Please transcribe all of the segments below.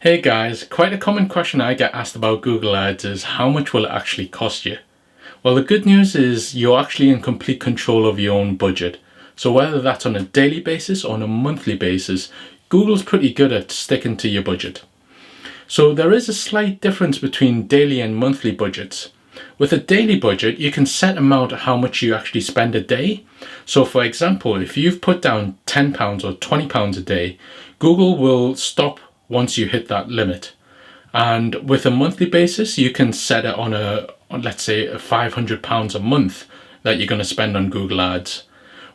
Hey guys, quite a common question I get asked about Google Ads is how much will it actually cost you? Well, the good news is you're actually in complete control of your own budget. So whether that's on a daily basis or on a monthly basis, Google's pretty good at sticking to your budget. So there is a slight difference between daily and monthly budgets. With a daily budget, you can set amount how much you actually spend a day. So for example, if you've put down £10 or £20 a day, Google will stop once you hit that limit. And with a monthly basis, you can set it on let's say £500 a month that you're going to spend on Google Ads.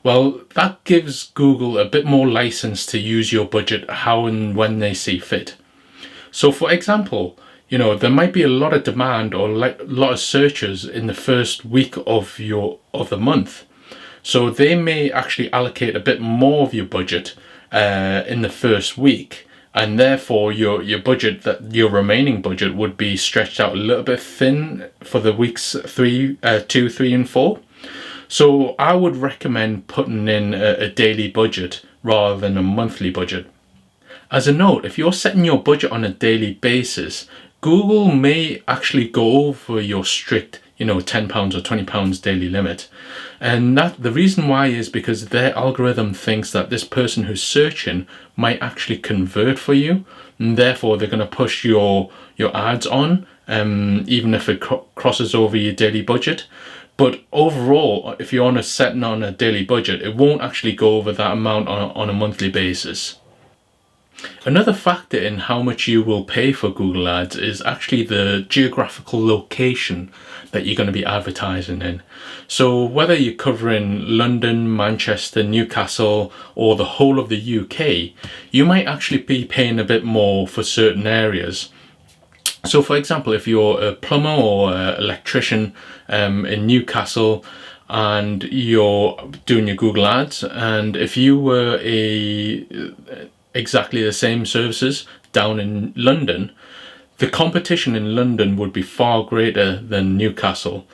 Well, that gives Google a bit more license to use your budget how and when they see fit. So for example, there might be a lot of demand or a lot of searches in the first week of the month. So they may actually allocate a bit more of your budget in the first week. And therefore your budget, your remaining budget would be stretched out a little bit thin for the weeks 2, 3 and 4. So I would recommend putting in a daily budget rather than a monthly budget. As a note, if you're setting your budget on a daily basis, Google may actually go over your strict £10 or £20 daily limit. And the reason why is because their algorithm thinks that this person who's searching might actually convert for you, and therefore they're going to push your ads on, even if it crosses over your daily budget. But overall, if you're setting on a daily budget, it won't actually go over that amount on a monthly basis. Another factor in how much you will pay for Google Ads is actually the geographical location that you're going to be advertising in. So whether you're covering London, Manchester, Newcastle, or the whole of the UK, you might actually be paying a bit more for certain areas. So for example, if you're a plumber or an electrician in Newcastle and you're doing your Google Ads, and if you were exactly the same services down in London, the competition in London would be far greater than Newcastle,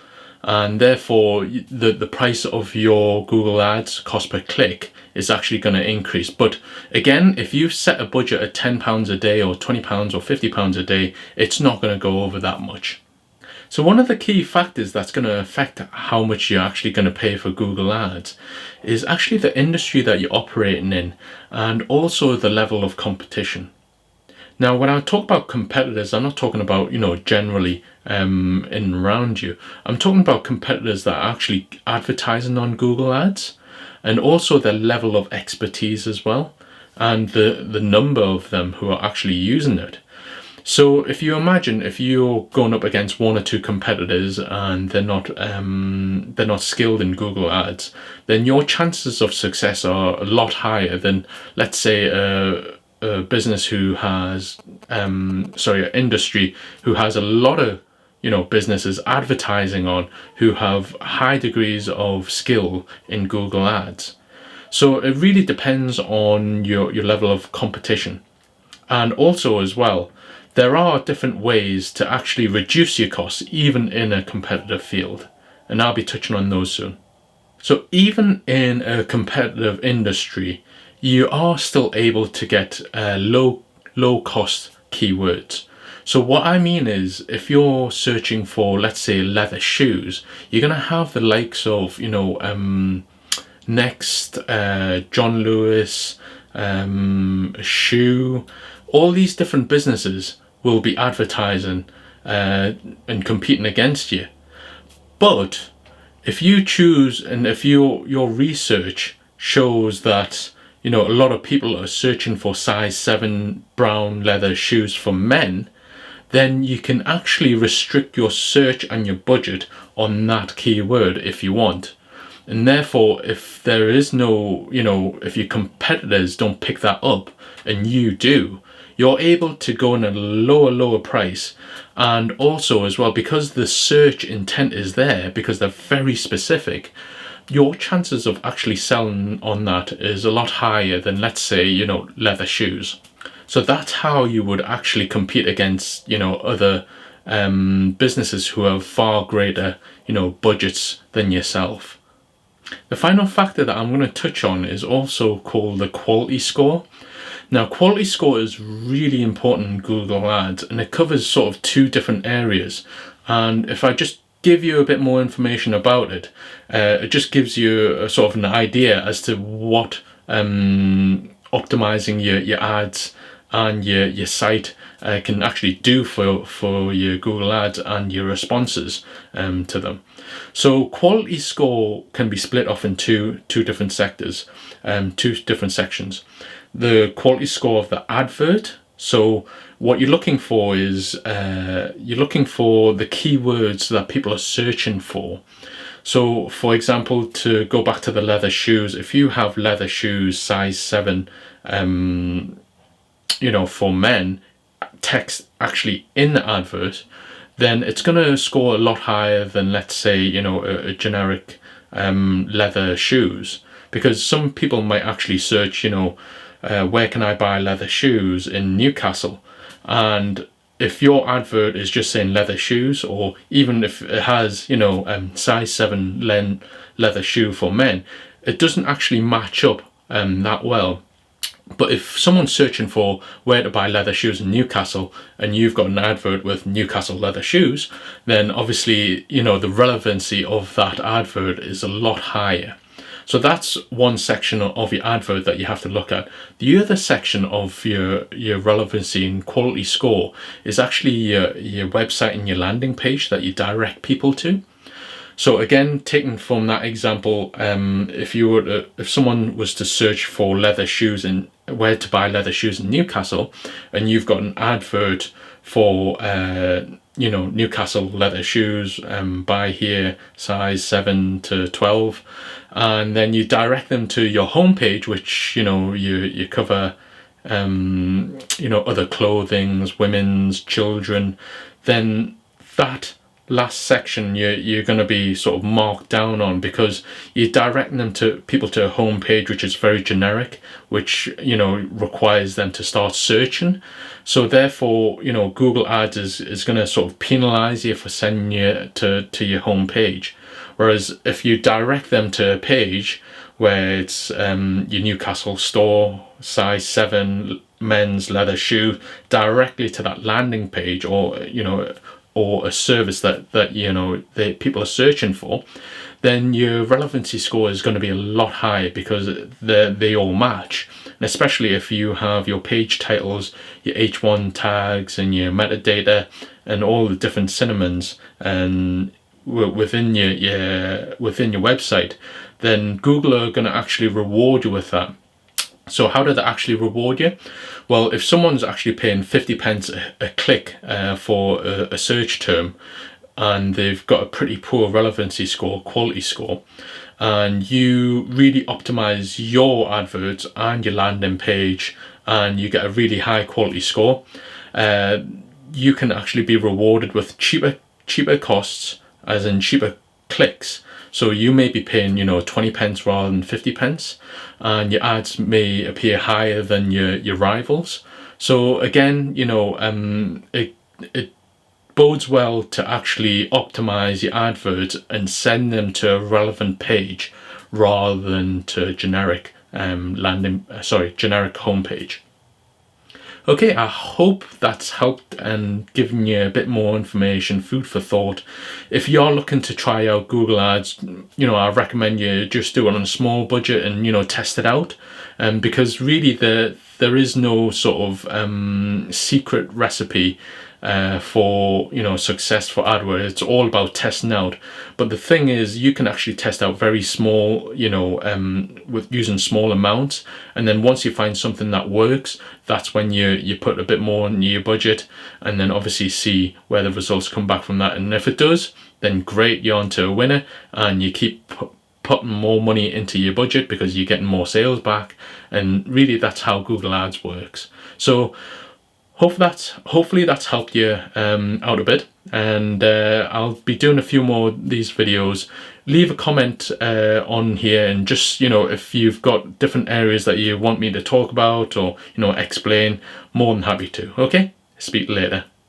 and therefore the price of your Google Ads cost per click is actually going to increase. But again, if you set a budget at £10 a day or £20 or £50 a day, it's not going to go over that much. So one of the key factors that's going to affect how much you're actually going to pay for Google Ads is actually the industry that you're operating in, and also the level of competition. Now, when I talk about competitors, I'm not talking about, generally in and around you. I'm talking about competitors that are actually advertising on Google Ads, and also their level of expertise as well, and the number of them who are actually using it. So if you imagine if you're going up against one or two competitors and they're not skilled in Google Ads, then your chances of success are a lot higher than, let's say, a business who has an industry who has a lot of businesses advertising on, who have high degrees of skill in Google Ads. So it really depends on your level of competition. And also as well, there are different ways to actually reduce your costs even in a competitive field, and I'll be touching on those soon. So even in a competitive industry, you are still able to get low cost keywords. So what I mean is, if you're searching for, let's say, leather shoes, you're going to have the likes of Next, John Lewis, Shoe, all these different businesses will be advertising and competing against you. But if you choose, and if your research shows that a lot of people are searching for size 7 brown leather shoes for men, then you can actually restrict your search and your budget on that keyword if you want. And therefore, if there is no, if your competitors don't pick that up and you do, you're able to go in a lower price. And also as well, because the search intent is there, because they're very specific, your chances of actually selling on that is a lot higher than, let's say, leather shoes. So that's how you would actually compete against, other businesses who have far greater, budgets than yourself. The final factor that I'm going to touch on is also called the quality score. Now, quality score is really important in Google Ads, and it covers sort of two different areas. And if I just give you a bit more information about it, it just gives you a sort of an idea as to what optimizing your ads and your site can actually do for your Google Ads and your responses to them. So quality score can be split off in two different sectors, two different sections. The quality score of the advert. So what you're looking for is you're looking for the keywords that people are searching for. So for example, to go back to the leather shoes, if you have leather shoes size 7, for men, text actually in the advert, then it's going to score a lot higher than, let's say, a generic leather shoes, because some people might actually search, where can I buy leather shoes in Newcastle? And if your advert is just saying leather shoes, or even if it has, size 7 leather shoe for men, it doesn't actually match up that well. But if someone's searching for where to buy leather shoes in Newcastle, and you've got an advert with Newcastle leather shoes, then obviously, the relevancy of that advert is a lot higher. So that's one section of your advert that you have to look at. The other section of your relevancy and quality score is actually your website and your landing page that you direct people to. So again, taken from that example, if someone was to search for leather shoes and where to buy leather shoes in Newcastle, and you've got an advert for Newcastle leather shoes, buy here size 7 to 12, and then you direct them to your homepage, which you cover other clothings, women's, children, then that last section you're going to be sort of marked down on, because you're directing them to people to a home page which is very generic, which requires them to start searching. So therefore Google Ads is going to sort of penalize you for sending you to your home page. Whereas if you direct them to a page where it's your Newcastle store, size 7 men's leather shoe, directly to that landing page, or a service that people are searching for, then your relevancy score is going to be a lot higher, because they all match. And especially if you have your page titles, your H1 tags, and your metadata, and all the different cinnamons and within your website, then Google are going to actually reward you with that. So how do they actually reward you? Well, if someone's actually paying 50 pence a click for a search term, and they've got a pretty poor relevancy score, quality score, and you really optimize your adverts and your landing page, and you get a really high quality score, you can actually be rewarded with cheaper costs, as in cheaper clicks. So you may be paying 20 pence rather than 50 pence, and your ads may appear higher than your rivals. So again, it bodes well to actually optimize your adverts and send them to a relevant page rather than to generic generic homepage. Okay, I hope that's helped and given you a bit more information, food for thought. If you're looking to try out Google Ads, I recommend you just do it on a small budget and, test it out. Because really there is no sort of secret recipe for success for AdWords. It's all about testing out. But the thing is, you can actually test out very small, with using small amounts, and then once you find something that works, that's when you put a bit more into your budget, and then obviously see where the results come back from that. And if it does, then great, you're onto a winner, and you keep putting more money into your budget because you're getting more sales back. And really, that's how Google Ads works. So hopefully that's helped you out a bit, and I'll be doing a few more of these videos. Leave a comment on here, and just if you've got different areas that you want me to talk about or explain, more than happy to. Okay, speak later.